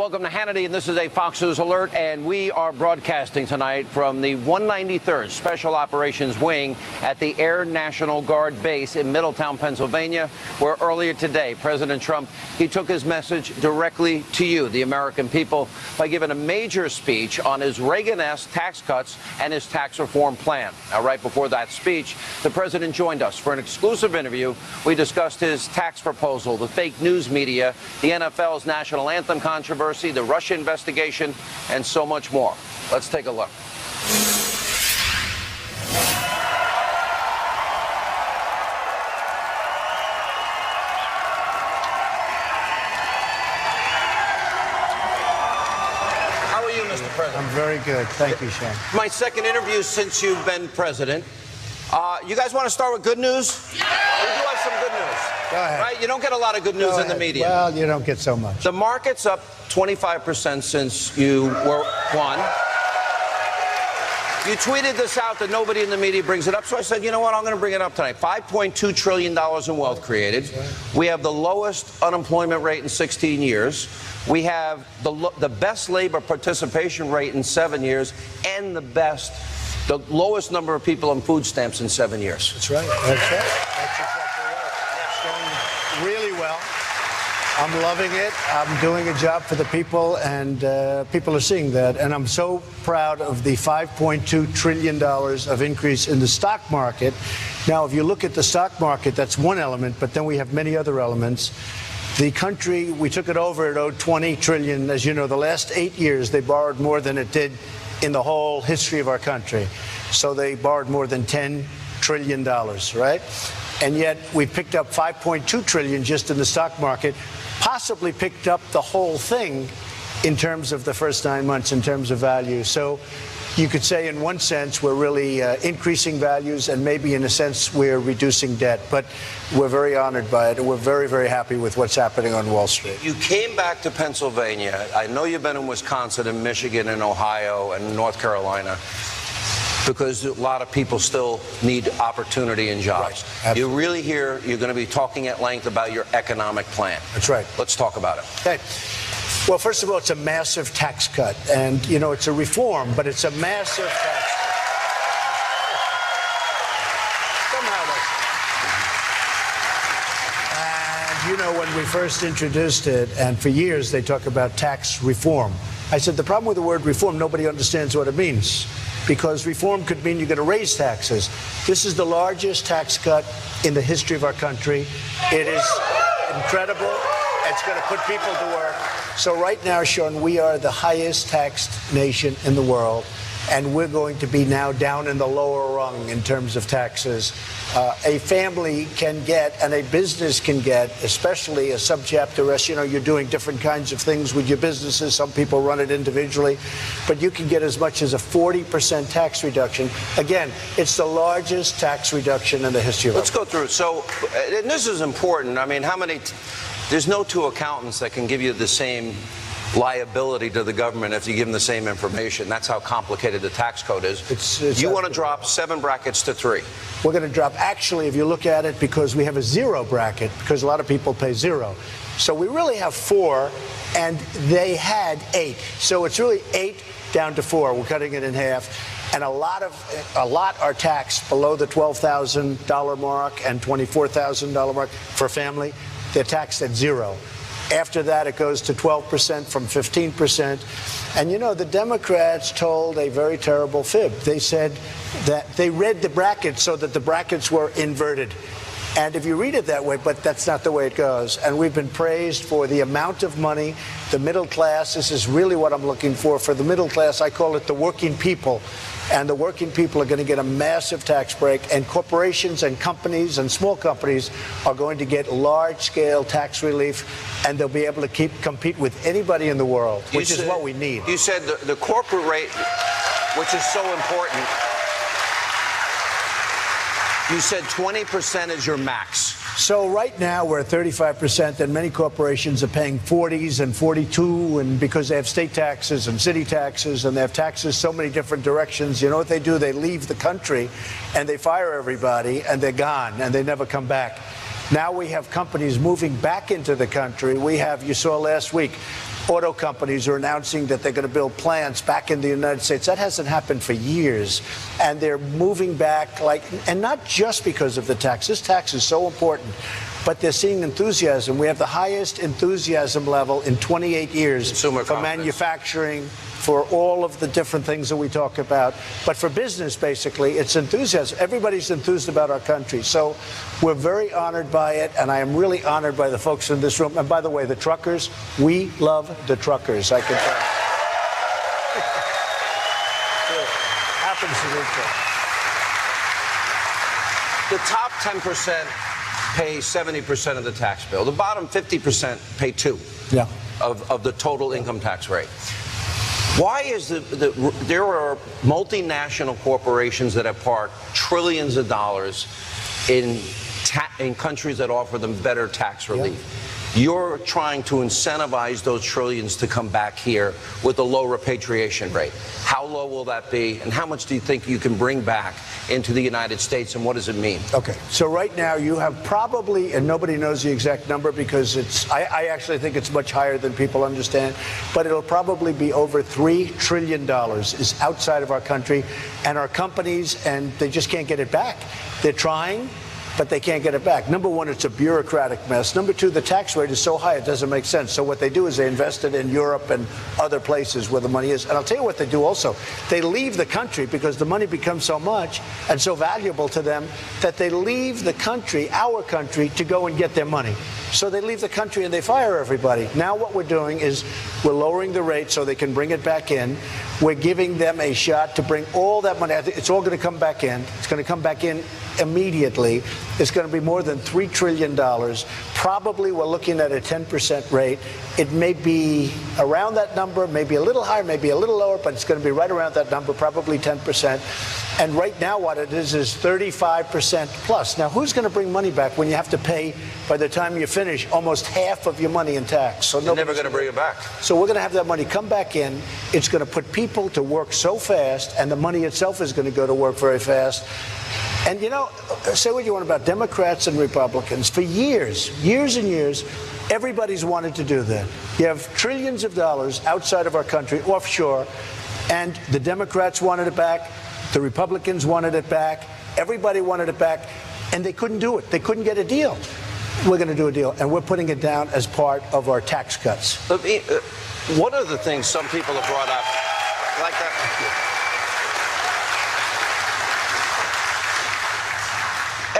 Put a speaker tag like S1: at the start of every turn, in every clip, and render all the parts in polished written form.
S1: Welcome to Hannity, and this is a Fox News Alert, and we are broadcasting tonight from the 193rd Special Operations Wing at the Air National Guard Base in Middletown, Pennsylvania, where earlier today, President Trump, he took his message directly to you, the American people, by giving a major speech on his Reagan-esque tax cuts and his tax reform plan. Now, right before that speech, the president joined us for an exclusive interview. We discussed his tax proposal, the fake news media, the NFL's national anthem controversy, the Russia investigation, and so much more. Let's take a look. How are you, Mr. President?
S2: I'm very good. Thank you, Sean.
S1: My second interview since you've been president. You guys want to start with good news? Yeah! We do have some good news.
S2: Go ahead.
S1: Right? You don't get a lot of good news in the media.
S2: Well, you don't get so much.
S1: The market's up 25% since you were won. You tweeted this out that nobody in the media brings it up, so I said, you know what, I'm going to bring it up tonight. $5.2 trillion in wealth created. We have the lowest unemployment rate in 16 years. We have the best labor participation rate in 7 years, and the lowest number of people on food stamps in 7 years.
S2: That's right. That's right. That's exactly right. It's going really well. I'm loving it. I'm doing a job for the people, and people are seeing that. And I'm so proud of the $5.2 trillion of increase in the stock market. Now, if you look at the stock market, that's one element, but then we have many other elements. The country, we took it over, it owed $20 trillion. As you know, the last 8 years, they borrowed more than it did in the whole history of our country. So they borrowed more than $10 trillion, right? And yet we picked up $5.2 trillion just in the stock market, possibly picked up the whole thing in terms of the first 9 months, in terms of value. So you could say in one sense we're really increasing values, and maybe in a sense we're reducing debt. But we're very honored by it, and we're very, very happy with what's happening on Wall Street.
S1: You came back to Pennsylvania. I know you've been in Wisconsin and Michigan and Ohio and North Carolina, because a lot of people still need opportunity and jobs.
S2: Right.
S1: You're really here, you're going to be talking at length about your economic plan.
S2: That's right.
S1: Let's talk about it.
S2: Okay. Well, first of all, it's a massive tax cut. And, you know, it's a reform, but it's a massive tax cut. Somehow that's... And, you know, when we first introduced it, and for years they talk about tax reform, I said the problem with the word reform, nobody understands what it means. Because reform could mean you're going to raise taxes. This is the largest tax cut in the history of our country. It is incredible. It's going to put people to work. So right now, Sean, we are the highest taxed nation in the world, and we're going to be now down in the lower rung in terms of taxes. A family can get, and a business can get, especially a subchapter S. You know, you're doing different kinds of things with your businesses. Some people run it individually, but you can get as much as a 40% tax reduction. Again, it's the largest tax reduction in the history of our country.
S1: Let's go through it. So, and this is important. I mean, there's no two accountants that can give you the same liability to the government if you give them the same information. That's how complicated the tax code is. You want to drop 7 brackets to 3.
S2: We're going to drop, actually, if you look at it, because we have a 0 bracket, because a lot of people pay 0. So we really have 4, and they had 8. So it's really 8 down to 4. We're cutting it in half. And a lot are taxed below the $12,000 mark and $24,000 mark for a family. They're taxed at 0. After that, it goes to 12% from 15%. And, you know, the Democrats told a very terrible fib. They said that they read the brackets so that the brackets were inverted. And if you read it that way, but that's not the way it goes. And we've been praised for the amount of money, the middle class. This is really what I'm looking for. For the middle class, I call it the working people. And the working people are going to get a massive tax break, and corporations and companies and small companies are going to get large-scale tax relief, and they'll be able to compete with anybody in the world, which is what we need.
S1: You said the corporate rate, which is so important, you said 20% is your max.
S2: So right now we're at 35%, and many corporations are paying 40s and 42, and because they have state taxes and city taxes, and they have taxes so many different directions. You know what they do? They leave the country and they fire everybody, and they're gone, and they never come back. Now we have companies moving back into the country. We have, you saw last week, auto companies are announcing that they're going to build plants back in the United States. That hasn't happened for years. And they're moving back, and not just because of the tax. This tax is so important, but they're seeing enthusiasm. We have the highest enthusiasm level in 28 years
S1: Consumer
S2: for
S1: confidence.
S2: manufacturing, for all of the different things that we talk about. But for business, basically, it's enthusiasm. Everybody's enthused about our country. So we're very honored by it, and I am really honored by the folks in this room. And by the way, the truckers, we love the truckers, I can tell you. Happens to be true.
S1: The top 10% pay 70% of the tax bill. The bottom 50% pay 2 of the total income tax rate. Why is there are multinational corporations that have parked trillions of dollars in countries that offer them better tax relief? You're trying to incentivize those trillions to come back here with a low repatriation rate. How low will that be, and how much do you think you can bring back into the United States, and what does it mean?
S2: Okay, so right now you have probably, and nobody knows the exact number because I actually think it's much higher than people understand, but it'll probably be over $3 trillion is outside of our country, and our companies, and they just can't get it back. They're trying, but they can't get it back. Number one, it's a bureaucratic mess. Number two, the tax rate is so high it doesn't make sense. So what they do is they invest it in Europe and other places where the money is. And I'll tell you what they do also. They leave the country because the money becomes so much and so valuable to them that they leave the country, our country, to go and get their money. So they leave the country and they fire everybody. Now what we're doing is we're lowering the rate so they can bring it back in. We're giving them a shot to bring all that money. It's all going to come back in. It's going to come back in immediately. It's going to be more than $3 trillion. Probably we're looking at a 10% rate. It may be around that number, maybe a little higher, maybe a little lower, but it's going to be right around that number, probably 10%. And right now what it is 35% plus. Now, who's going to bring money back when you have to pay, by the time you finish, almost half of your money in tax? So
S1: you're never going to bring it back.
S2: So we're going to have that money come back in. It's going to put people to work so fast, and the money itself is going to go to work very fast. And, you know, say what you want about Democrats and Republicans. For years and years, everybody's wanted to do that. You have trillions of dollars outside of our country, offshore, and the Democrats wanted it back. The Republicans wanted it back. Everybody wanted it back, and they couldn't do it. They couldn't get a deal. We're going to do a deal, and we're putting it down as part of our tax cuts.
S1: One of the things some people have brought up, like that.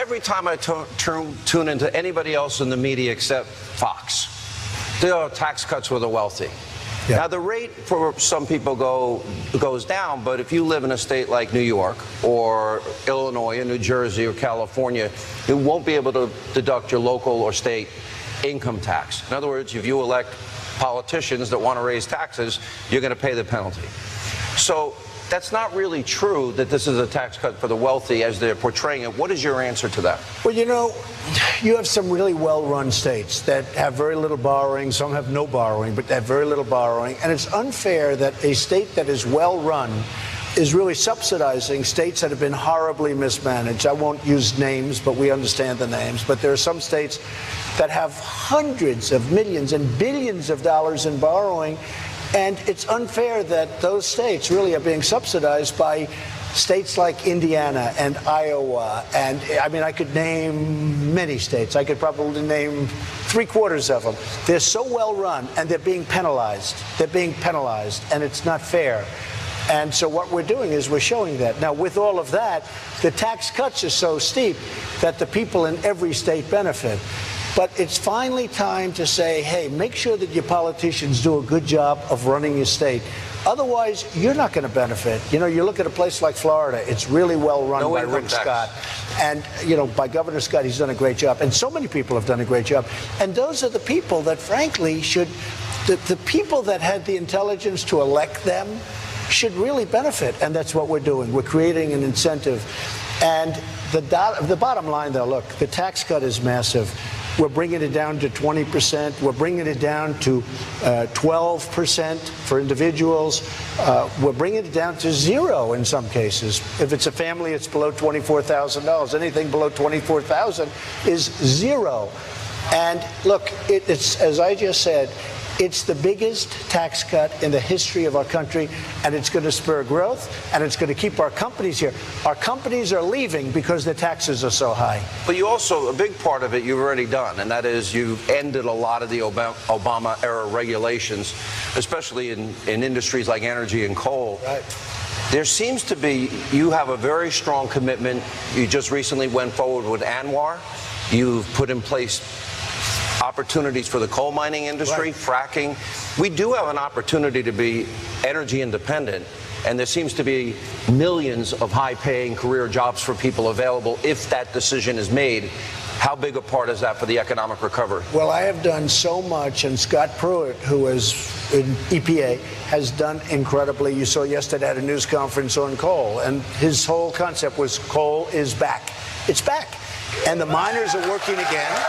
S1: Every time I tune into anybody else in the media except Fox, there are tax cuts for the wealthy. Yeah. Now, the rate for some people goes down, but if you live in a state like New York or Illinois or New Jersey or California, you won't be able to deduct your local or state income tax. In other words, if you elect politicians that want to raise taxes, you're going to pay the penalty. So that's not really true that this is a tax cut for the wealthy as they're portraying it. What is your answer to that?
S2: Well, you know, you have some really well-run states that have very little borrowing. Some have no borrowing, but they have very little borrowing. And it's unfair that a state that is well-run is really subsidizing states that have been horribly mismanaged. I won't use names, but we understand the names. But there are some states that have hundreds of millions and billions of dollars in borrowing. And it's unfair that those states really are being subsidized by states like Indiana and Iowa. And I mean, I could name many states. I could probably name 3/4 of them. They're so well run and they're being penalized. They're being penalized, and it's not fair. And so what we're doing is we're showing that. Now, with all of that, the tax cuts are so steep that the people in every state benefit. But it's finally time to say, hey, make sure that your politicians do a good job of running your state. Otherwise, you're not going to benefit. You know, you look at a place like Florida, it's really well run by Rick Scott. And, you know, by Governor Scott, he's done a great job. And so many people have done a great job. And those are the people that, frankly, the people that had the intelligence to elect them should really benefit. And that's what we're doing. We're creating an incentive. And the bottom line, though, look, the tax cut is massive. We're bringing it down to 20%. We're bringing it down to 12% for individuals. We're bringing it down to 0 in some cases. If it's a family, it's below $24,000. Anything below $24,000 is 0. And look, it's as I just said, It's the biggest tax cut in the history of our country, and it's going to spur growth, and it's going to keep our companies here. Our companies are leaving because the taxes are so high.
S1: But you also, a big part of it you've already done, and that is you've ended a lot of the Obama-era regulations, especially in industries like energy and coal.
S2: Right.
S1: There seems to be, you have a very strong commitment. You just recently went forward with Anwar. You've put in place opportunities for the coal mining industry, fracking. We do have an opportunity to be energy independent, and there seems to be millions of high-paying career jobs for people available if that decision is made. How big a part is that for the economic recovery?
S2: Well, I have done so much, and Scott Pruitt, who is in EPA, has done incredibly. You saw yesterday at a news conference on coal, and his whole concept was coal is back. It's back. And the miners are working again.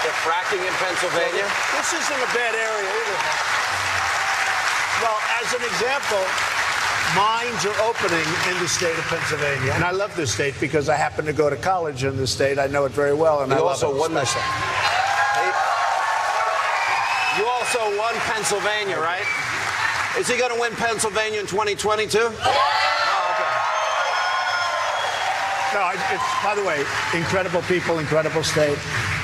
S1: They're fracking in Pennsylvania?
S2: This isn't a bad area either. Well, as an example, mines are opening in the state of Pennsylvania. And I love this state because I happen to go to college in the state. I know it very well, and I love it.
S1: You also won Pennsylvania, right? Is he going to win Pennsylvania in 2022?
S2: No, it's, by the way, incredible people, incredible state.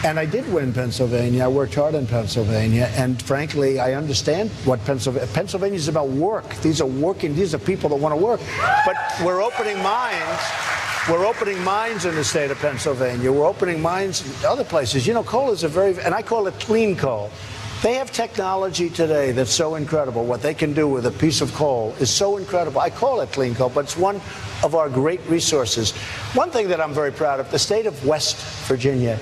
S2: And I did win Pennsylvania. I worked hard in Pennsylvania. And frankly, I understand what Pennsylvania is about work. These are people that want to work. But we're opening mines. We're opening mines in the state of Pennsylvania. We're opening mines in other places. You know, coal is and I call it clean coal. They have technology today that's so incredible. What they can do with a piece of coal is so incredible. I call it clean coal, but it's one of our great resources. One thing that I'm very proud of, the state of West Virginia,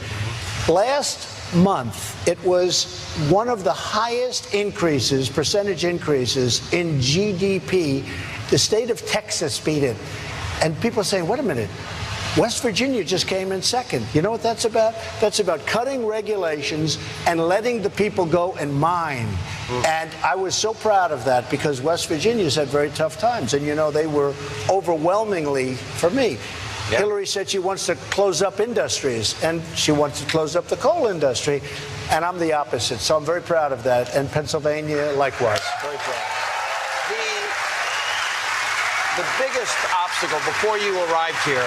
S2: last month, it was one of the highest increases, percentage increases in GDP. The state of Texas beat it. And people are saying, wait a minute, West Virginia just came in second. You know what that's about? That's about cutting regulations and letting the people go and mine. And I was so proud of that because West Virginia's had very tough times. And, you know, they were overwhelmingly, for me, yep. Hillary said she wants to close up industries, and she wants to close up the coal industry. And I'm the opposite. So I'm very proud of that. And Pennsylvania, likewise. Very proud.
S1: The biggest obstacle before you arrived here,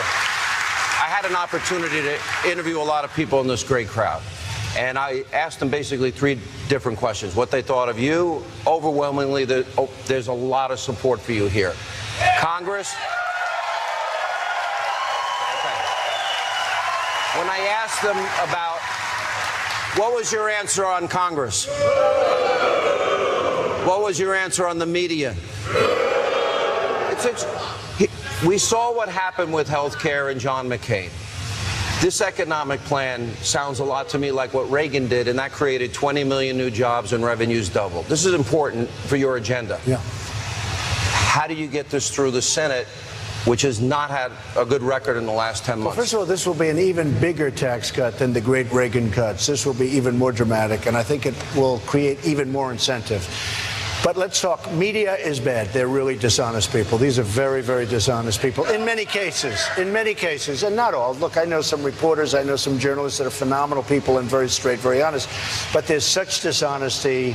S1: I had an opportunity to interview a lot of people in this great crowd. And I asked them basically three different questions. What they thought of you. Overwhelmingly, there's a lot of support for you here. Congress. Okay. When I asked them about what was your answer on Congress? What was your answer on the media? We saw what happened with health care and John McCain. This economic plan sounds a lot to me like what Reagan did, and that created 20 million new jobs and revenues doubled. This is important for your agenda.
S2: Yeah.
S1: How do you get this through the Senate, which has not had a good record in the last 10 months?
S2: Well, first of all, this will be an even bigger tax cut than the great Reagan cuts. This will be even more dramatic, and I think it will create even more incentive. But let's talk. Media is bad. They're really dishonest people. These are very, very dishonest people in many cases, and not all. Look, I know some reporters, I know some journalists that are phenomenal people and very straight, very honest. But there's such dishonesty.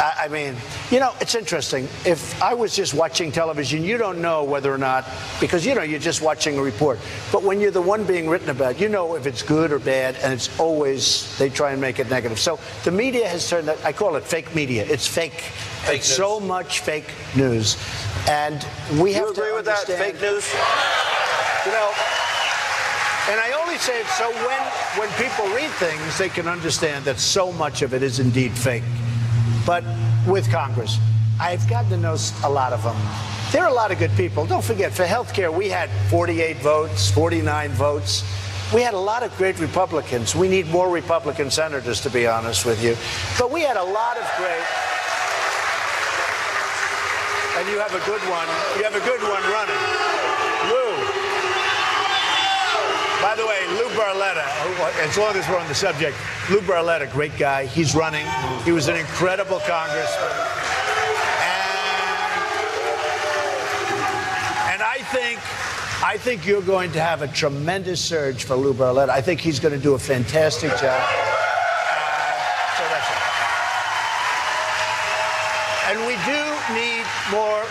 S2: I mean, you know, it's interesting. If I was just watching television, you don't know whether or not, because, you know, you're just watching a report. But when you're the one being written about, you know if it's good or bad, and it's always, they try and make it negative. So the media has turned, I call it fake media. It's fake. It's so much fake news. And we have to understand. You agree with that, fake news? You know, and I only say it so when people read things, they can understand that so much of it is indeed fake. But with Congress, I've gotten to know a lot of them. There are a lot of good people. Don't forget, for health care, we had 48 votes, 49 votes. We had a lot of great Republicans. We need more Republican senators, to be honest with you. But we had a lot of great... And you have a good one. You have a good one running. Lou. By the way, Lou Barletta, as long as we're on the subject, Lou Barletta, great guy. He's running. He was an incredible congressman. And I think you're going to have a tremendous surge for Lou Barletta. I think he's going to do a fantastic job. So that's it.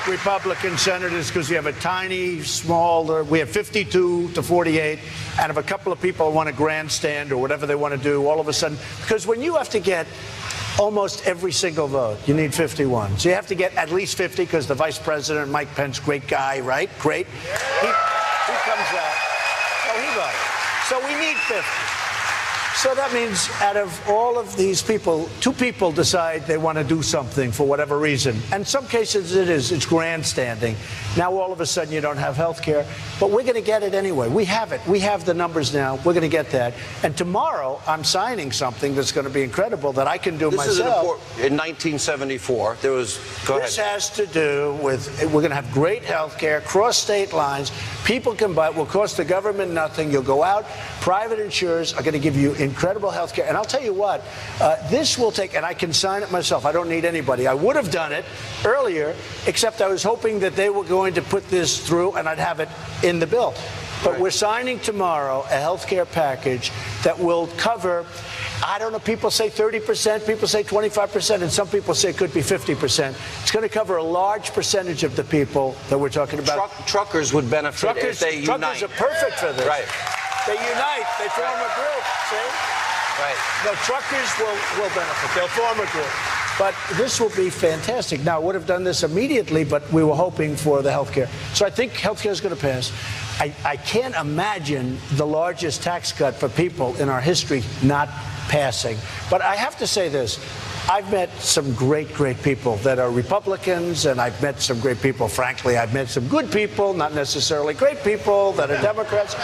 S2: Republican senators because we have a tiny, small, we have 52 to 48. And if a couple of people want to grandstand or whatever they want to do, all of a sudden, because when you have to get almost every single vote, you need 51. So you have to get at least 50 because the vice president, Mike Pence, great guy, right? Great. He comes out. Oh, he votes. So we need 50. So that means out of all of these people, 2 people decide they want to do something for whatever reason. And in some cases it's grandstanding. Now all of a sudden you don't have health care, but we're going to get it anyway. We have it. We have the numbers now. We're going to get that. And tomorrow I'm signing something that's going to be incredible that I can do myself.
S1: In 1974, there was,
S2: This has to do with, we're going to have great health care, cross state lines. People can buy it. Will cost the government nothing. You'll go out. Private insurers are going to give you incredible health care. And I'll tell you what, this will take, and I can sign it myself. I don't need anybody. I would have done it earlier, except I was hoping that they were going to put this through and I'd have it in the bill. But we're signing tomorrow a health care package that will cover, I don't know, people say 30%, people say 25%, and some people say it could be 50%. It's going to cover a large percentage of the people that we're talking about.
S1: Truckers would benefit if they unite.
S2: Truckers are perfect for this.
S1: Right.
S2: They unite. They form a group, see?
S1: Right.
S2: The truckers will benefit. They'll form a group. But this will be fantastic. Now, I would have done this immediately, but we were hoping for the health care. So I think health care is going to pass. I can't imagine the largest tax cut for people in our history not passing. But I have to say this. I've met some great, great people that are Republicans, and I've met some great people. Frankly, I've met some good people, not necessarily great people, that are Democrats.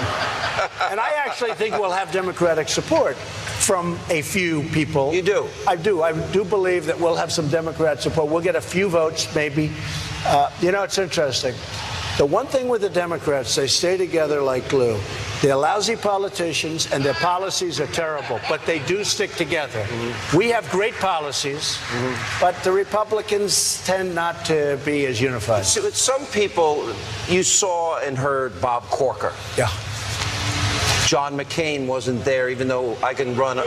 S2: And I actually think we'll have Democratic support from a few people.
S1: You do?
S2: I do. I do believe that we'll have some Democrat support. We'll get a few votes, maybe. You know, it's interesting. The one thing with the Democrats, they stay together like glue. They're lousy politicians, and their policies are terrible, but they do stick together. Mm-hmm. We have great policies, but the Republicans tend not to be as unified.
S1: So with some people, you saw and heard Bob Corker.
S2: Yeah.
S1: John McCain wasn't there, even though I can run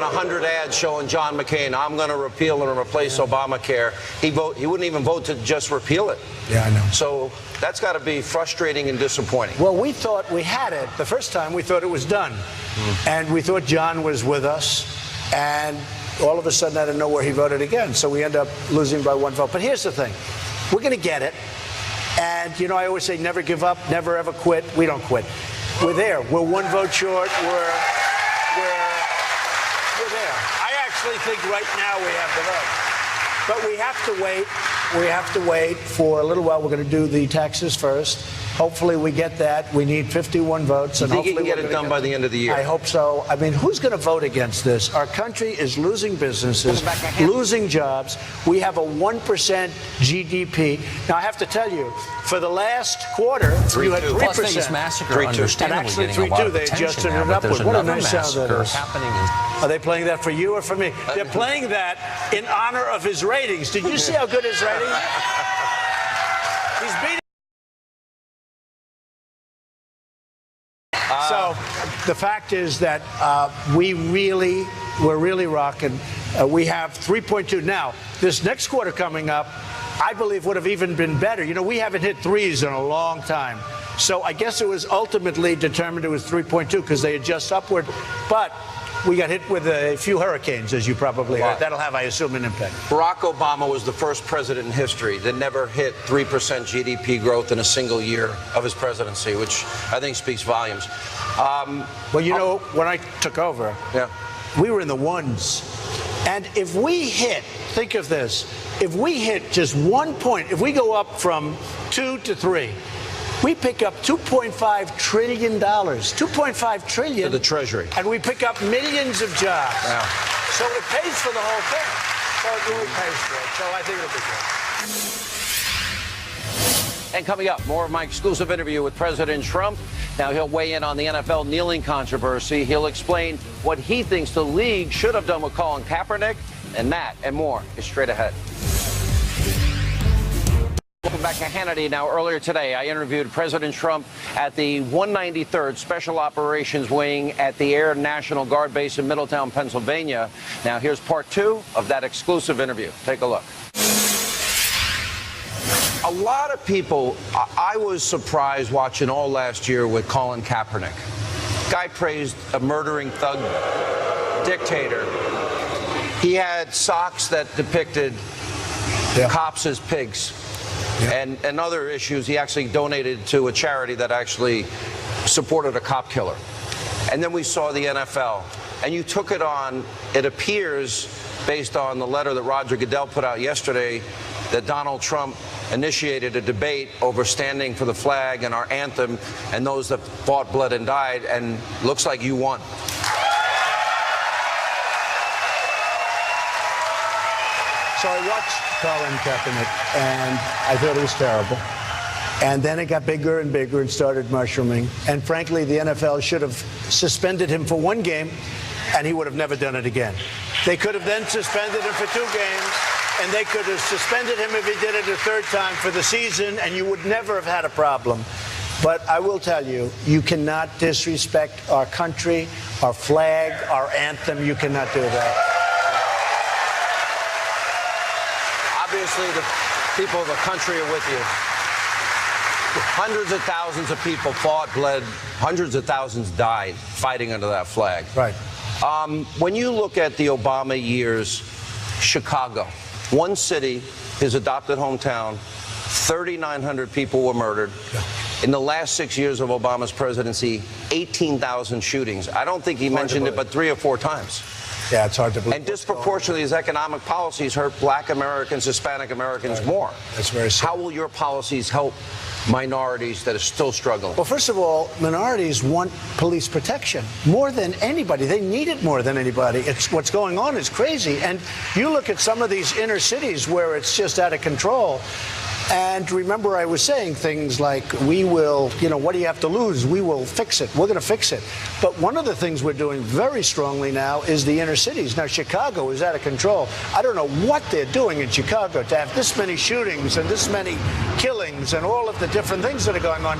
S1: 100 ads showing John McCain, I'm going to repeal and replace Obamacare. He wouldn't even vote to just repeal it.
S2: Yeah, I know.
S1: So that's got to be frustrating and disappointing.
S2: Well, we thought we had it. The first time we thought it was done. And we thought John was with us. And all of a sudden, out of nowhere, he voted again. So we end up losing by 1 vote. But here's the thing. We're going to get it. And, you know, I always say never give up, never ever quit. We don't quit. We're there. We're 1 vote short. We're there. I actually think right now we have the vote. But we have to wait. We have to wait for a little while. We're going to do the taxes first. Hopefully we get that. We need 51 votes.
S1: And hopefully you can get it done by the end of the year?
S2: I hope so. I mean, who's going to vote against this? Our country is losing businesses, losing jobs. We have a 1% GDP. Now, I have to tell you, for the last quarter, you had 3%.
S3: Las Vegas massacre, understandably,
S2: and actually
S3: getting a lot of
S2: they
S3: attention
S2: adjusted
S3: now,
S2: it
S3: but there's
S2: upward. What a
S3: another
S2: nice sound that is.
S3: happening.
S2: Are they playing that for you or for me? They're playing that in honor of his ratings. Did you see how good his ratings are? He's beating. So the fact is that we're really rocking. We have 3.2. Now, this next quarter coming up, I believe would have even been better. You know, we haven't hit threes in a long time. So I guess it was ultimately determined it was 3.2 because they adjust upward. But we got hit with a few hurricanes, as you probably heard. That'll have, I assume, an impact.
S1: Barack Obama was the first president in history that never hit 3% GDP growth in a single year of his presidency, which I think speaks volumes.
S2: Well, you know, when I took over, we were in the ones. And if we hit, think of this, if we hit just 1 point, if we go up from 2 to 3, we pick up $2.5 trillion. $2.5 trillion.
S1: To the Treasury.
S2: And we pick up millions of jobs.
S1: Yeah.
S2: So it pays for the whole thing. So it really pays for it. So I think it'll be good.
S1: And coming up, more of my exclusive interview with President Trump. Now, he'll weigh in on the NFL kneeling controversy. He'll explain what he thinks the league should have done with Colin Kaepernick. And that and more is straight ahead. Welcome back to Hannity. Now, earlier today, I interviewed President Trump at the 193rd Special Operations Wing at the Air National Guard Base in Middletown, Pennsylvania. Now, here's part 2 of that exclusive interview. Take a look. A lot of people, I was surprised watching all last year with Colin Kaepernick. Guy praised a murdering thug dictator. He had socks that depicted cops as pigs. And other issues. He actually donated to a charity that actually supported a cop killer. And then we saw the NFL. And you took it on, it appears, based on the letter that Roger Goodell put out yesterday, that Donald Trump initiated a debate over standing for the flag and our anthem and those that fought, bled, and died, and looks like you won.
S2: So I watched Colin Kaepernick, and I thought it was terrible. And then it got bigger and bigger and started mushrooming. And frankly, the NFL should have suspended him for 1 game, and he would have never done it again. They could have then suspended him for 2 games, and they could have suspended him if he did it a 3rd time for the season, and you would never have had a problem. But I will tell you, you cannot disrespect our country, our flag, our anthem. You cannot do that.
S1: Obviously, the people of the country are with you. Hundreds of thousands of people fought, bled, hundreds of thousands died fighting under that flag.
S2: Right.
S1: When you look at the Obama years, Chicago, one city, his adopted hometown, 3,900 people were murdered. Yeah. In the last 6 years of Obama's presidency, 18,000 shootings. I don't think he mentioned it but 3 or 4 times.
S2: Yeah, it's hard to believe.
S1: And disproportionately, his economic policies hurt Black Americans, Hispanic Americans more.
S2: That's very sad.
S1: How will your policies help minorities that are still struggling?
S2: Well, first of all, minorities want police protection more than anybody. They need it more than anybody. It's what's going on is crazy. And you look at some of these inner cities where it's just out of control. And remember, I was saying things like, we will, what do you have to lose? We will fix it. We're going to fix it. But one of the things we're doing very strongly now is the inner cities. Now, Chicago is out of control. I don't know what they're doing in Chicago to have this many shootings and this many killings and all of the different things that are going on.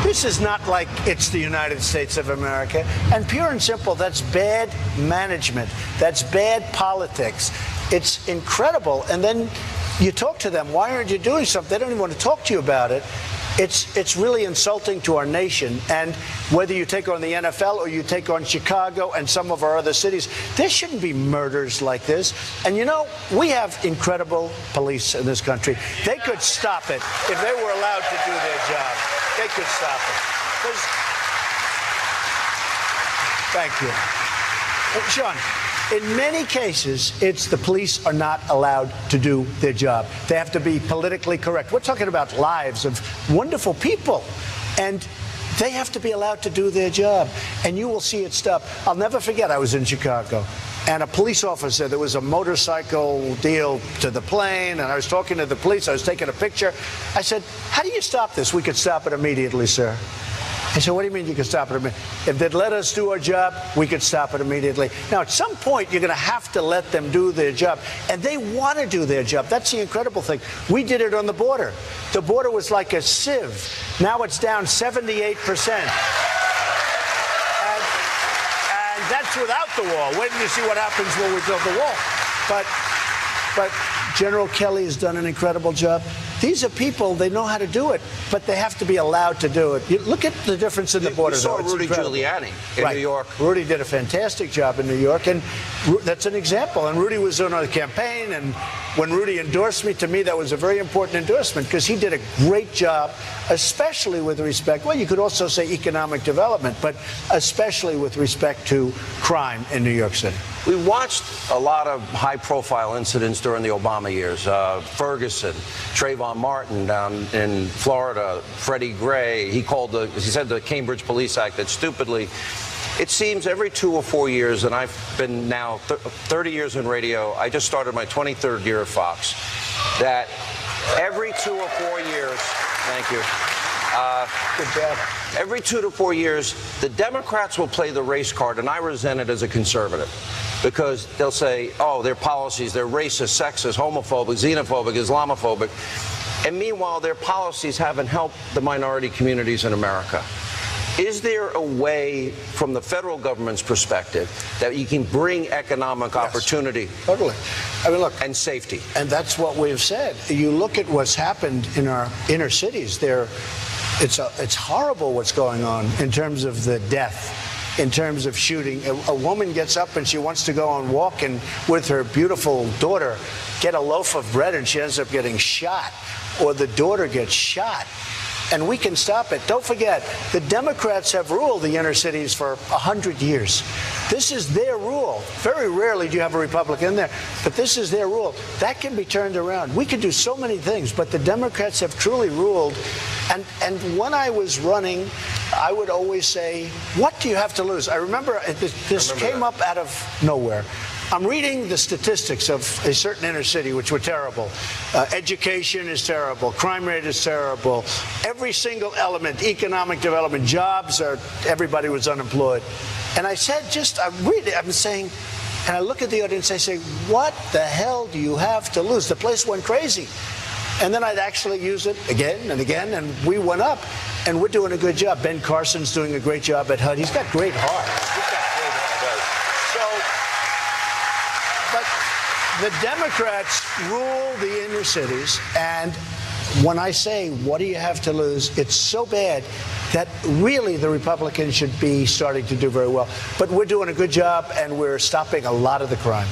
S2: This is not like it's the United States of America. And pure and simple, that's bad management. That's bad politics. It's incredible. And then you talk to them, why aren't you doing something? They don't even want to talk to you about it. It's really insulting to our nation. And whether you take on the NFL or you take on Chicago and some of our other cities, there shouldn't be murders like this. And we have incredible police in this country. They could stop it if they were allowed to do their job. They could stop it. Thank you. Sean. In many cases, it's the police are not allowed to do their job. They have to be politically correct. We're talking about lives of wonderful people, and they have to be allowed to do their job, and you will see it stop. I'll never forget, I was in Chicago, and a police officer, there was a motorcycle deal to the plane, and I was talking to the police. I was taking a picture. I said, how do you stop this? We could stop it immediately, sir. I said, what do you mean you can stop it immediately? If they'd let us do our job, we could stop it immediately. Now, at some point, you're going to have to let them do their job. And they want to do their job. That's the incredible thing. We did it on the border. The border was like a sieve. Now it's down 78%. And that's without the wall. Wait till you see what happens when we build the wall. But General Kelly has done an incredible job. These are people, they know how to do it, but they have to be allowed to do it. Look at the difference in the border.
S1: You saw Rudy Giuliani in New York.
S2: Rudy did a fantastic job in New York, and that's an example. And Rudy was on our campaign, and when Rudy endorsed me, to me, that was a very important endorsement because he did a great job, especially with respect, well, you could also say economic development, but especially with respect to crime in New York City.
S1: We watched a lot of high-profile incidents during the Obama years. Ferguson, Trayvon Martin down in Florida, Freddie Gray. He said the Cambridge Police Act that stupidly. It seems every 2 or 4 years, and I've been now 30 years in radio. I just started my 23rd year at Fox. That every 2 or 4 years, thank you.
S2: Good job.
S1: Every 2 to 4 years, the Democrats will play the race card, and I resent it as a conservative. Because they'll say, oh, their policies, they're racist, sexist, homophobic, xenophobic, Islamophobic. And meanwhile, their policies haven't helped the minority communities in America. Is there a way, from the federal government's perspective, that you can bring economic opportunity?
S2: Totally. I mean, look.
S1: And safety.
S2: And that's what we've said. You look at what's happened in our inner cities. It's horrible what's going on in terms of the death, in terms of shooting. A woman gets up and she wants to go on walking with her beautiful daughter, get a loaf of bread, and she ends up getting shot, or the daughter gets shot. And we can stop it. Don't forget, the Democrats have ruled the inner cities for 100 years. This is their rule. Very rarely do you have a Republican there, but this is their rule. That can be turned around. We could do so many things, but the Democrats have truly ruled. And when I was running, I would always say, what do you have to lose? I remember this came up out of nowhere. I'm reading the statistics of a certain inner city, which were terrible. Education is terrible. Crime rate is terrible. Every single element, economic development, jobs, everybody was unemployed. And I said, I'm saying, and I look at the audience, I say, what the hell do you have to lose? The place went crazy. And then I'd actually use it again and again, and we went up. And we're doing a good job. Ben Carson's doing a great job at HUD. He's got great heart. The Democrats rule the inner cities, and when I say, what do you have to lose, it's so bad that really the Republicans should be starting to do very well. But we're doing a good job, and we're stopping a lot of the crime.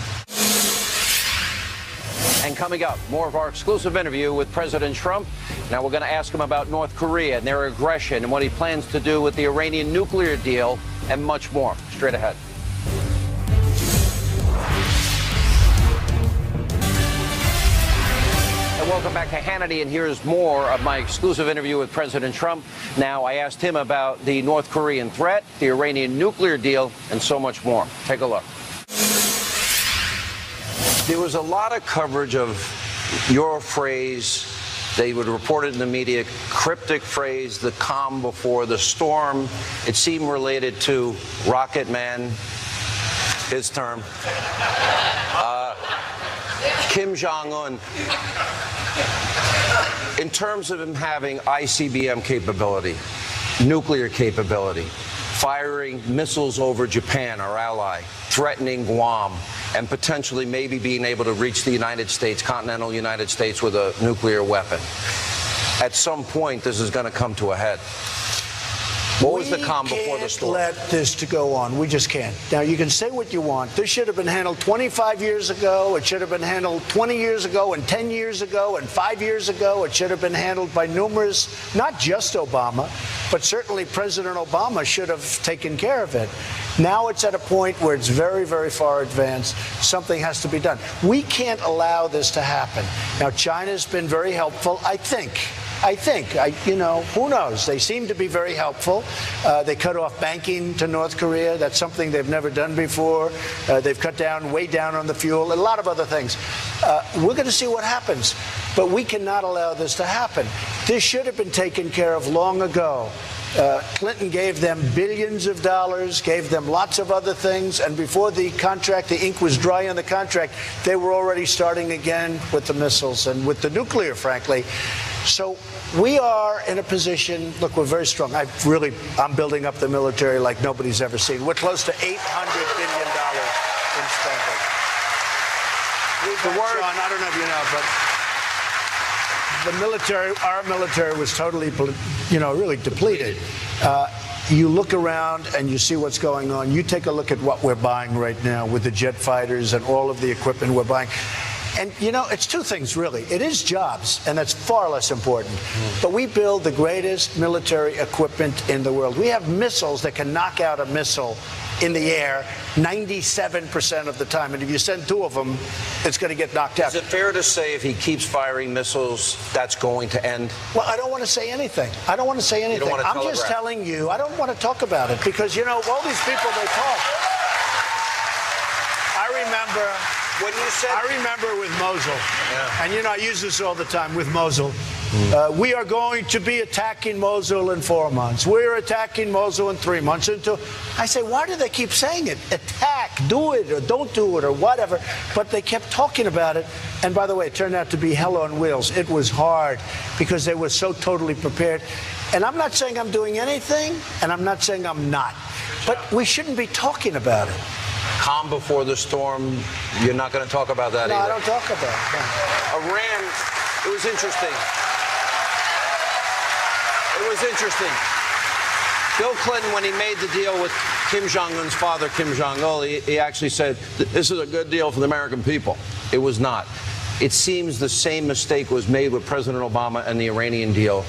S1: And coming up, more of our exclusive interview with President Trump. Now we're going to ask him about North Korea and their aggression and what he plans to do with the Iranian nuclear deal and much more. Straight ahead. Welcome back to Hannity, and here's more of my exclusive interview with President Trump. Now, I asked him about the North Korean threat, the Iranian nuclear deal, and so much more. Take a look. There was a lot of coverage of your phrase. They would report it in the media, cryptic phrase, the calm before the storm. It seemed related to Rocket Man, his term. Kim Jong-un, in terms of him having ICBM capability, nuclear capability, firing missiles over Japan, our ally, threatening Guam, and potentially maybe being able to reach the United States, continental United States, with a nuclear weapon. At some point, this is going to come to a head. What was the calm before the storm?
S2: We can't let this to go on. We just can't. Now, you can say what you want. This should have been handled 25 years ago. It should have been handled 20 years ago and 10 years ago and 5 years ago. It should have been handled by numerous, not just Obama, but certainly President Obama should have taken care of it. Now it's at a point where it's very, very far advanced. Something has to be done. We can't allow this to happen. Now, China's been very helpful, I think, who knows? They seem to be very helpful. They cut off banking to North Korea. That's something they've never done before. They've cut down, way down on the fuel, a lot of other things. We're going to see what happens. But we cannot allow this to happen. This should have been taken care of long ago. Clinton gave them billions of dollars, gave them lots of other things, and before the contract, the ink was dry on the contract, they were already starting again with the missiles and with the nuclear, frankly. So we are in a position, look, we're very strong. I'm building up the military like nobody's ever seen. We're close to $800 billion in spending. Sean, I don't know if you know, but the military, our military was totally, really depleted. You look around and you see what's going on. You take a look at what we're buying right now with the jet fighters and all of the equipment we're buying. And, it's two things, really. It is jobs, and that's far less important. But we build the greatest military equipment in the world. We have missiles that can knock out a missile in the air 97% of the time. And if you send two of them, it's going to get knocked out.
S1: Is it fair to say if he keeps firing missiles, that's going to end?
S2: Well, I don't want to say anything. You don't want to I'm just telling you, I don't want to talk about it because, all these people, they talk. I remember with Mosul, and I use this all the time with Mosul. We are going to be attacking Mosul in 4 months. We're attacking Mosul in 3 months. I say, why do they keep saying it? Attack, do it, or don't do it, or whatever. But they kept talking about it. And by the way, it turned out to be hell on wheels. It was hard because they were so totally prepared. And I'm not saying I'm doing anything, and I'm not saying I'm not. But we shouldn't be talking about it.
S1: Calm before the storm. You're not going to talk about that either.
S2: No, I don't talk about it. No.
S1: Iran, it was interesting. It was interesting. Bill Clinton, when he made the deal with Kim Jong-un's father, Kim Jong-il, he actually said, this is a good deal for the American people. It was not. It seems the same mistake was made with President Obama and the Iranian deal.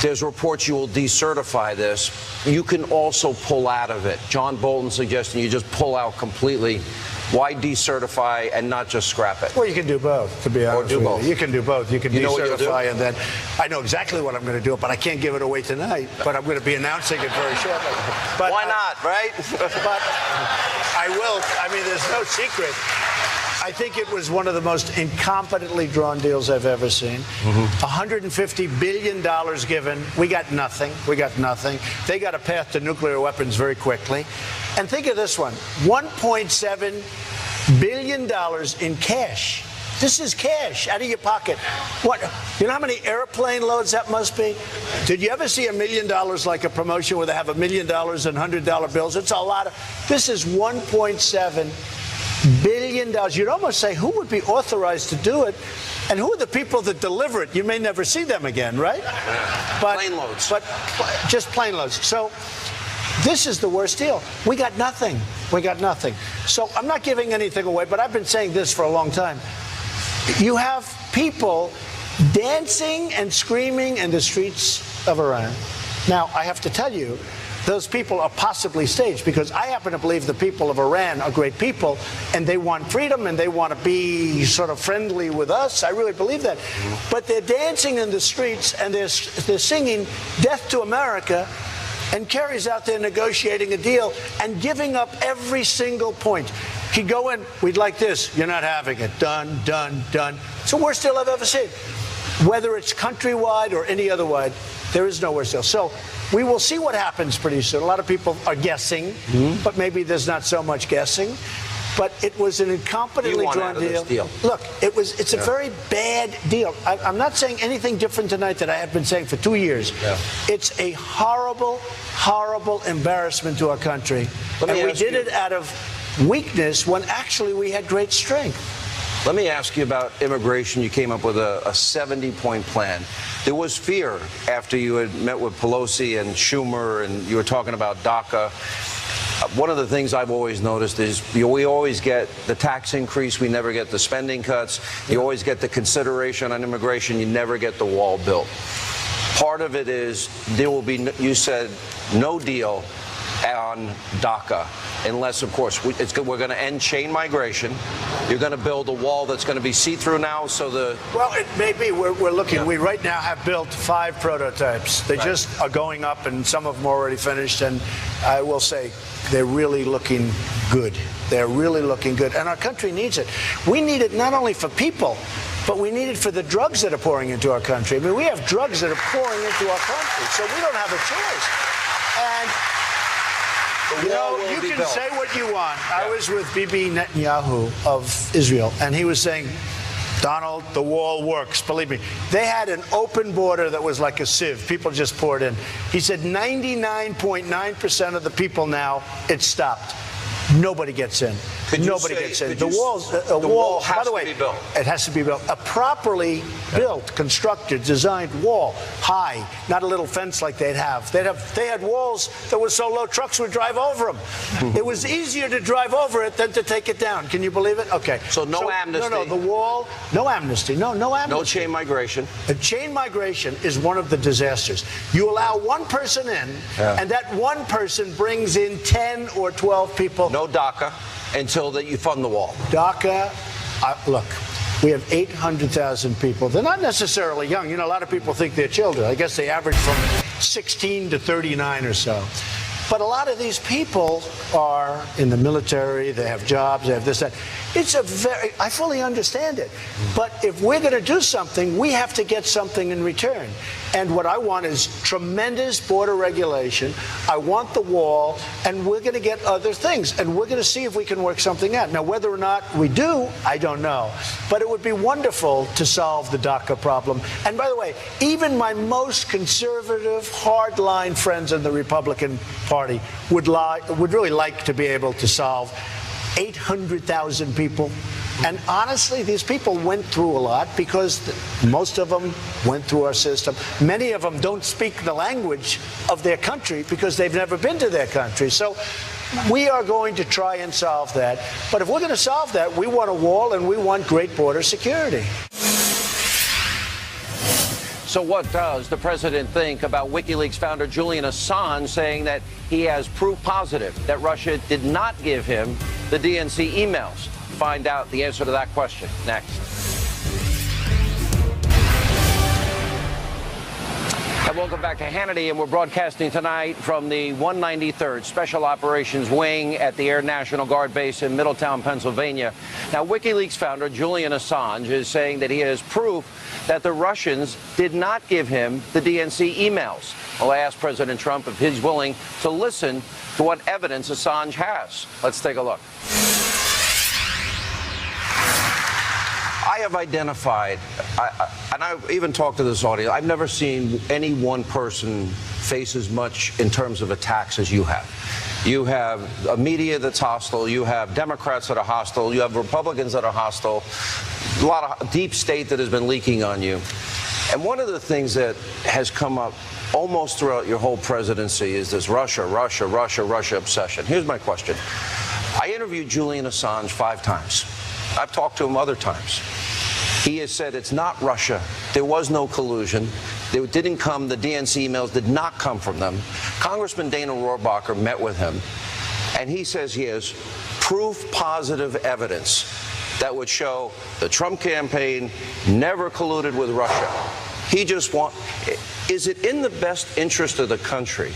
S1: There's reports you will decertify this. You can also pull out of it. John Bolton suggesting you just pull out completely. Why decertify and not just scrap it?
S2: Well, you can do both, to be honest with you. You can do both. You can decertify and then I know exactly what I'm going to do, but I can't give it away tonight. But I'm going to be announcing it very shortly. But
S1: why not, right?
S2: But I will. I mean, there's no secret. I think it was one of the most incompetently drawn deals I've ever seen. $150 billion given. We got nothing. We got nothing. They got a path to nuclear weapons very quickly. And think of this one, $1.7 billion in cash. This is cash out of your pocket. What? You know how many airplane loads that must be? Did you ever see $1 million like a promotion where they have $1 million in $100 bills? It's a lot of. This is $1.7 billion. You'd almost say, who would be authorized to do it? And who are the people that deliver it? You may never see them again, right? But,
S1: plane loads.
S2: But just plane loads. So this is the worst deal. We got nothing. We got nothing. So I'm not giving anything away, but I've been saying this for a long time. You have people dancing and screaming in the streets of Iran. Now, I have to tell you, those people are possibly staged because I happen to believe the people of Iran are great people and they want freedom and they want to be sort of friendly with us. I really believe that. But they're dancing in the streets and they're singing Death to America, and Kerry's out there negotiating a deal and giving up every single point. He'd go in, we'd like this, you're not having it. Done, done, done. It's the worst deal I've ever seen. Whether it's countrywide or any other wide, there is no worse deal. So we will see what happens pretty soon. A lot of people are guessing, but maybe there's not so much guessing. But it was an incompetently drawn deal. Look, it's a very bad deal. I'm not saying anything different tonight that I have been saying for 2 years. Yeah. It's a horrible, horrible embarrassment to our country. And we did it out of weakness when actually we had great strength.
S1: Let me ask you about immigration. You came up with a 70-point plan. There was fear after you had met with Pelosi and Schumer and you were talking about DACA. One of the things I've always noticed is we always get the tax increase, we never get the spending cuts. You always get the consideration on immigration, you never get the wall built. Part of it is there will be, you said, no deal on DACA, unless, of course, we're going to end chain migration. You're going to build a wall that's going to be see-through now, so the...
S2: Well, it may be. We're looking. Yeah. We right now have built 5 prototypes. They just are going up, and some of them are already finished, and I will say they're really looking good. They're really looking good, and our country needs it. We need it not only for people, but we need it for the drugs that are pouring into our country. I mean, we have drugs that are pouring into our country, so we don't have a choice. And you know, you can say what you want. I was with Bibi Netanyahu of Israel, and he was saying, Donald, the wall works. Believe me. They had an open border that was like a sieve. People just poured in. He said 99.9% of the people now, it stopped. Nobody gets in. Nobody gets in. The wall has to be built. It has to be built. A properly built, constructed, designed wall, high, not a little fence like they'd have. They had walls that were so low trucks would drive over them. It was easier to drive over it than to take it down. Can you believe it? Okay.
S1: So no amnesty.
S2: No, the wall, no amnesty. No amnesty.
S1: No chain migration.
S2: Chain migration is one of the disasters. You allow one person in, and that one person brings in 10 or 12 people.
S1: No DACA until that you fund the wall.
S2: DACA, look, we have 800,000 people. They're not necessarily young. You know, a lot of people think they're children. I guess they average from 16 to 39 or so. But a lot of these people are in the military. They have jobs. They have this, that. I fully understand it. But if we're going to do something, we have to get something in return. And what I want is tremendous border regulation. I want the wall, and we're going to get other things. And we're going to see if we can work something out. Now, whether or not we do, I don't know. But it would be wonderful to solve the DACA problem. And by the way, even my most conservative, hardline friends in the Republican Party would really like to be able to solve 800,000 people. And honestly, these people went through a lot because most of them went through our system. Many of them don't speak the language of their country because they've never been to their country. So we are going to try and solve that. But if we're going to solve that, we want a wall and we want great border security.
S1: So what does the president think about WikiLeaks founder Julian Assange saying that he has proof positive that Russia did not give him the DNC emails? Find out the answer to that question next. And welcome back to Hannity, and we're broadcasting tonight from the 193rd Special Operations Wing at the Air National Guard Base in Middletown, Pennsylvania. Now, WikiLeaks founder Julian Assange is saying that he has proof that the Russians did not give him the DNC emails. Well, I asked President Trump if he's willing to listen to what evidence Assange has. Let's take a look. I have identified, and I've even talked to this audience, I've never seen any one person face as much in terms of attacks as you have. You have a media that's hostile, you have Democrats that are hostile, you have Republicans that are hostile, a lot of deep state that has been leaking on you. And one of the things that has come up almost throughout your whole presidency is this Russia obsession. Here's my question. I interviewed Julian Assange 5 times. I've talked to him other times. He has said it's not Russia. There was no collusion. They didn't come. The DNC emails did not come from them. Congressman Dana Rohrabacher met with him, and he says he has proof positive evidence that would show the Trump campaign never colluded with Russia. He just is it in the best interest of the country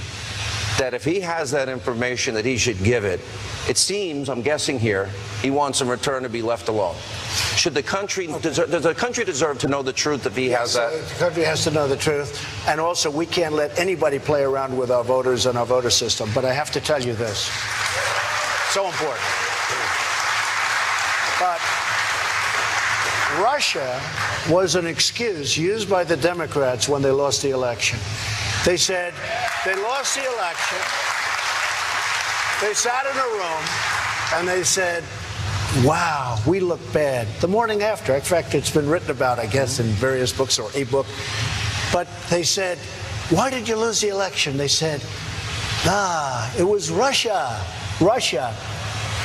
S1: that if he has that information that he should give it? It seems, I'm guessing here, he wants in return to be left alone. Should the country, does the country deserve to know the truth if he has that?
S2: The country has to know the truth. And also, we can't let anybody play around with our voters and our voter system. But I have to tell you this. So important. But Russia was an excuse used by the Democrats when they lost the election. They said they lost the election. They sat in a room and they said, wow, we look bad. The morning after, in fact, it's been written about, I guess, in various books or a book. But they said, why did you lose the election? They said, it was Russia. Russia.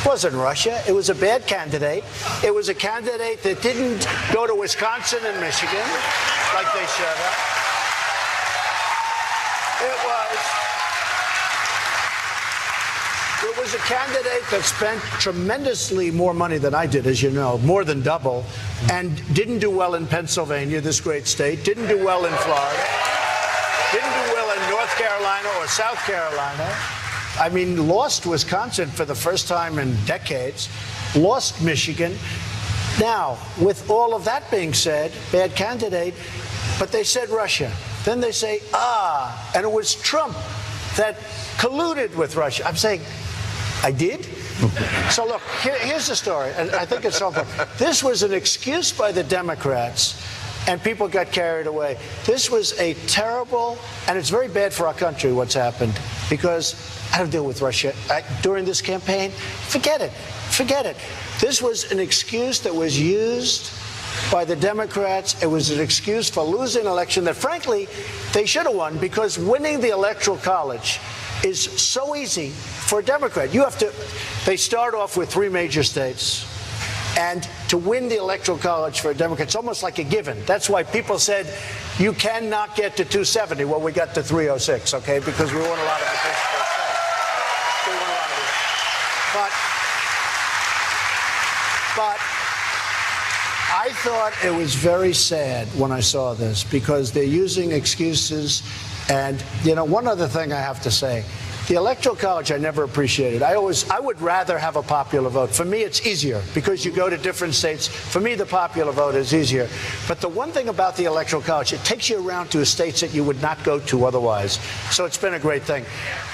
S2: It wasn't Russia. It was a bad candidate. It was a candidate that didn't go to Wisconsin and Michigan like they should have. It was a candidate that spent tremendously more money than I did, as you know, more than double, and didn't do well in Pennsylvania, this great state, didn't do well in Florida, didn't do well in North Carolina or South Carolina. I mean, lost Wisconsin for the first time in decades, lost Michigan. Now, with all of that being said, bad candidate, but they said Russia. Then they say, and it was Trump that colluded with Russia. I'm saying, I did? So look, here's the story, and I think it's so important. This was an excuse by the Democrats, and people got carried away. This was a terrible, and it's very bad for our country what's happened, because I don't deal with Russia during this campaign. Forget it. Forget it. This was an excuse that was used by the Democrats. It was an excuse for losing an election that, frankly, they should have won, because winning the Electoral College is so easy for a Democrat. They start off with 3 major states. And to win the Electoral College for a Democrat, it's almost like a given. That's why people said, you cannot get to 270. Well, we got to 306, okay, because we won a lot of the states. But I thought it was very sad when I saw this because they're using excuses. And, you know, one other thing I have to say. The Electoral College I never appreciated. I would rather have a popular vote. For me, it's easier because you go to different states. For me, the popular vote is easier. But the one thing about the Electoral College, it takes you around to states that you would not go to otherwise. So it's been a great thing.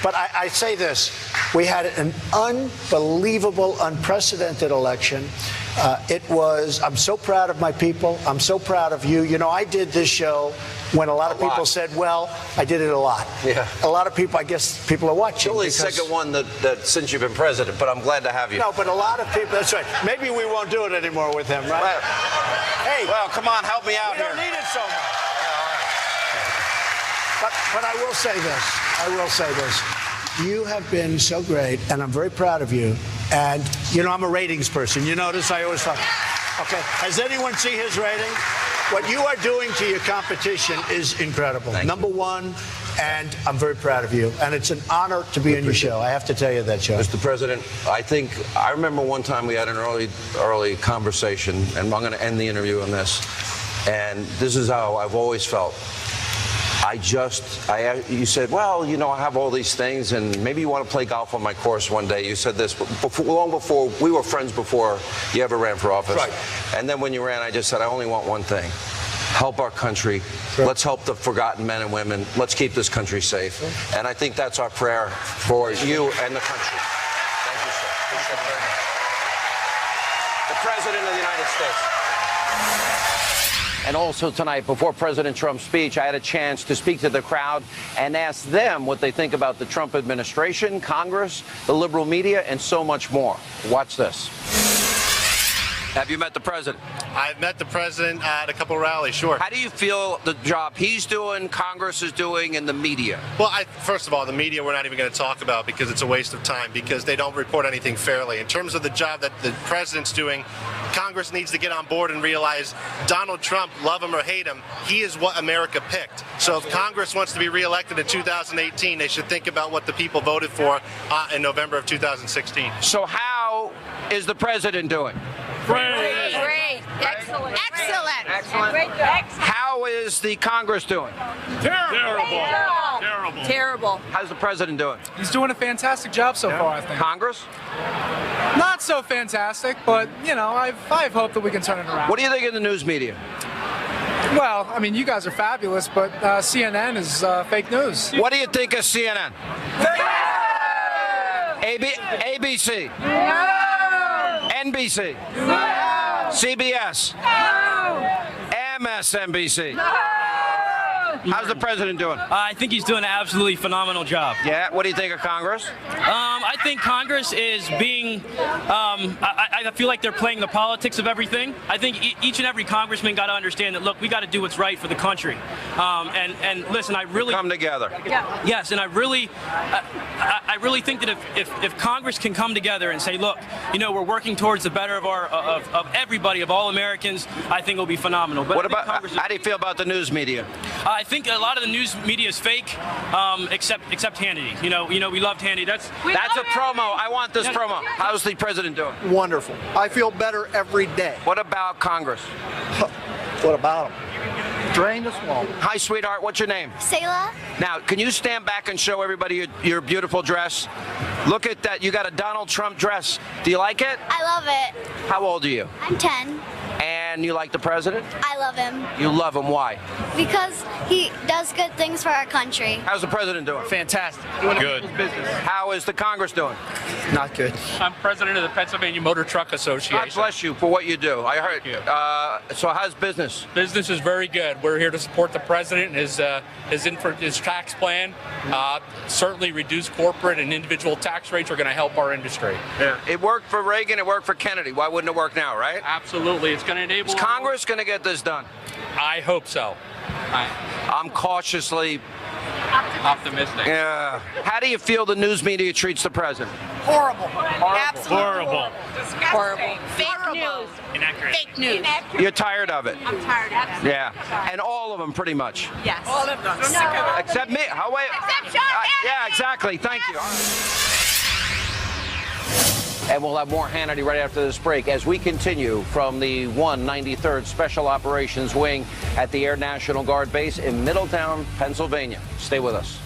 S2: But I say this, we had an unbelievable, unprecedented election. I'm so proud of my people. I'm so proud of you. You know, I did this show when a lot of people said, well, I did it a lot. Yeah. A lot of people, I guess people are watching.
S1: It's only the second one that since you've been president, but I'm glad to have you.
S2: No, but a lot of people, that's right. Maybe we won't do it anymore with him, right?
S1: Well,
S2: hey.
S1: Well, come on, help me out
S2: here. We don't need it so much. But I will say this. You have been so great, and I'm very proud of you. And, you know, I'm a ratings person. You notice I always talk. Okay. Has anyone seen his rating? What you are doing to your competition is incredible. Number one, and I'm very proud of you. And it's an honor to be in your show. I have to tell you that, Joe.
S1: Mr. President, I remember one time we had an early conversation, and I'm going to end the interview on this. And this is how I've always felt. You said, well, you know, I have all these things, and maybe you want to play golf on my course one day. You said this long before, we were friends before you ever ran for office.
S2: Right.
S1: And then when you ran, I just said, I only want one thing. Help our country.
S2: Sure.
S1: Let's help the forgotten men and women. Let's keep this country safe. Sure. And I think that's our prayer for you and the country. Thank you, sir. Appreciate it very much. The President of the United States. And also tonight, before President Trump's speech, I had a chance to speak to the crowd and ask them what they think about the Trump administration, Congress, the liberal media, and so much more. Watch this. Have you met the president?
S4: I've met the president at a couple of rallies, sure.
S1: How do you feel the job he's doing, Congress is doing, and the media?
S4: Well, first of all, the media we're not even going to talk about because it's a waste of time because they don't report anything fairly. In terms of the job that the president's doing, Congress needs to get on board and realize Donald Trump, love him or hate him, he is what America picked. So if Congress wants to be reelected in 2018, they should think about what the people voted for in November of 2016.
S1: So how is the president doing?
S5: Great. Excellent.
S1: How is the Congress doing?
S5: Terrible.
S1: How's the president doing?
S3: He's doing a fantastic job so far, I think.
S1: Congress?
S3: Not so fantastic, but, you know, I have hope that we can turn it around.
S1: What do you think of the news media?
S3: Well, I mean, you guys are fabulous, but CNN is fake news.
S1: What do you think of CNN? ABC? NBC? CBS? MSNBC? How's the president doing?
S6: I think he's doing an absolutely phenomenal job.
S1: Yeah? What do you think of Congress?
S6: I think Congress is being, I feel like they're playing the politics of everything. I think each and every congressman got to understand that, look, we got to do what's right for the country. And listen, I really...
S1: Come together.
S6: Yes, and I really think that if Congress can come together and say, look, you know, we're working towards the better of everybody, of all Americans, I think it'll be phenomenal. But
S1: what about, how do you feel about the news media?
S6: I think a lot of the news media is fake, except Hannity. You know, we loved Hannity. That's
S1: a promo. I want this promo. How's the president doing?
S7: Wonderful. I feel better every day.
S1: What about Congress?
S7: What about them? Drain the swamp.
S1: Hi, sweetheart. What's your name?
S8: Sayla.
S1: Now, can you stand back and show everybody your beautiful dress? Look at that. You got a Donald Trump dress. Do you like it?
S8: I love it.
S1: How old are you?
S8: I'm 10.
S1: And you like the president?
S8: I love him.
S1: You love him. Why?
S8: Because he does good things for our country.
S1: How's the president doing?
S3: Fantastic.
S1: Doing good. Business. How is the Congress doing?
S7: Not good.
S9: I'm president of the Pennsylvania Motor Truck Association.
S1: God bless you for what you do. I heard.
S9: Thank you.
S1: So how's business?
S9: Business is very good. We're here to support the president and his tax plan. Certainly reduce corporate and individual tax rates are going to help our industry.
S1: Yeah. It worked for Reagan. It worked for Kennedy. Why wouldn't it work now, right?
S9: Absolutely. It's going to enable...
S1: Is Congress going to get this done?
S9: I hope so.
S1: I'm cautiously
S9: optimistic.
S1: Yeah. How do you feel the news media treats the president?
S5: Horrible. Absolutely
S9: Horrible.
S5: horrible. Fake news.
S9: Inaccurate.
S5: Fake news.
S1: You're tired of it?
S5: I'm tired of it.
S1: Yeah. And all of them, pretty much.
S5: Yes. All of them. Sick of it.
S1: Except me. Wait.
S5: Except Sean Hannity.
S1: Yeah, exactly. Thank you. And we'll have more Hannity right after this break as we continue from the 193rd Special Operations Wing at the Air National Guard Base in Middletown, Pennsylvania. Stay with us.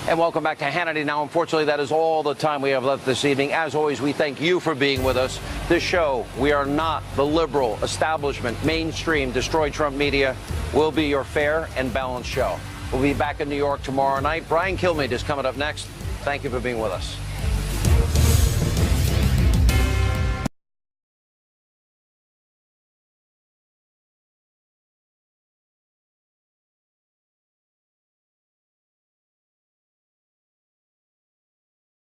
S1: And welcome back to Hannity. Now, unfortunately, that is all the time we have left this evening. As always, we thank you for being with us. This show, we are not the liberal establishment, mainstream, destroy Trump media. We'll be your fair and balanced show. We'll be back in New York tomorrow night. Brian Kilmeade is coming up next. Thank you for being with us.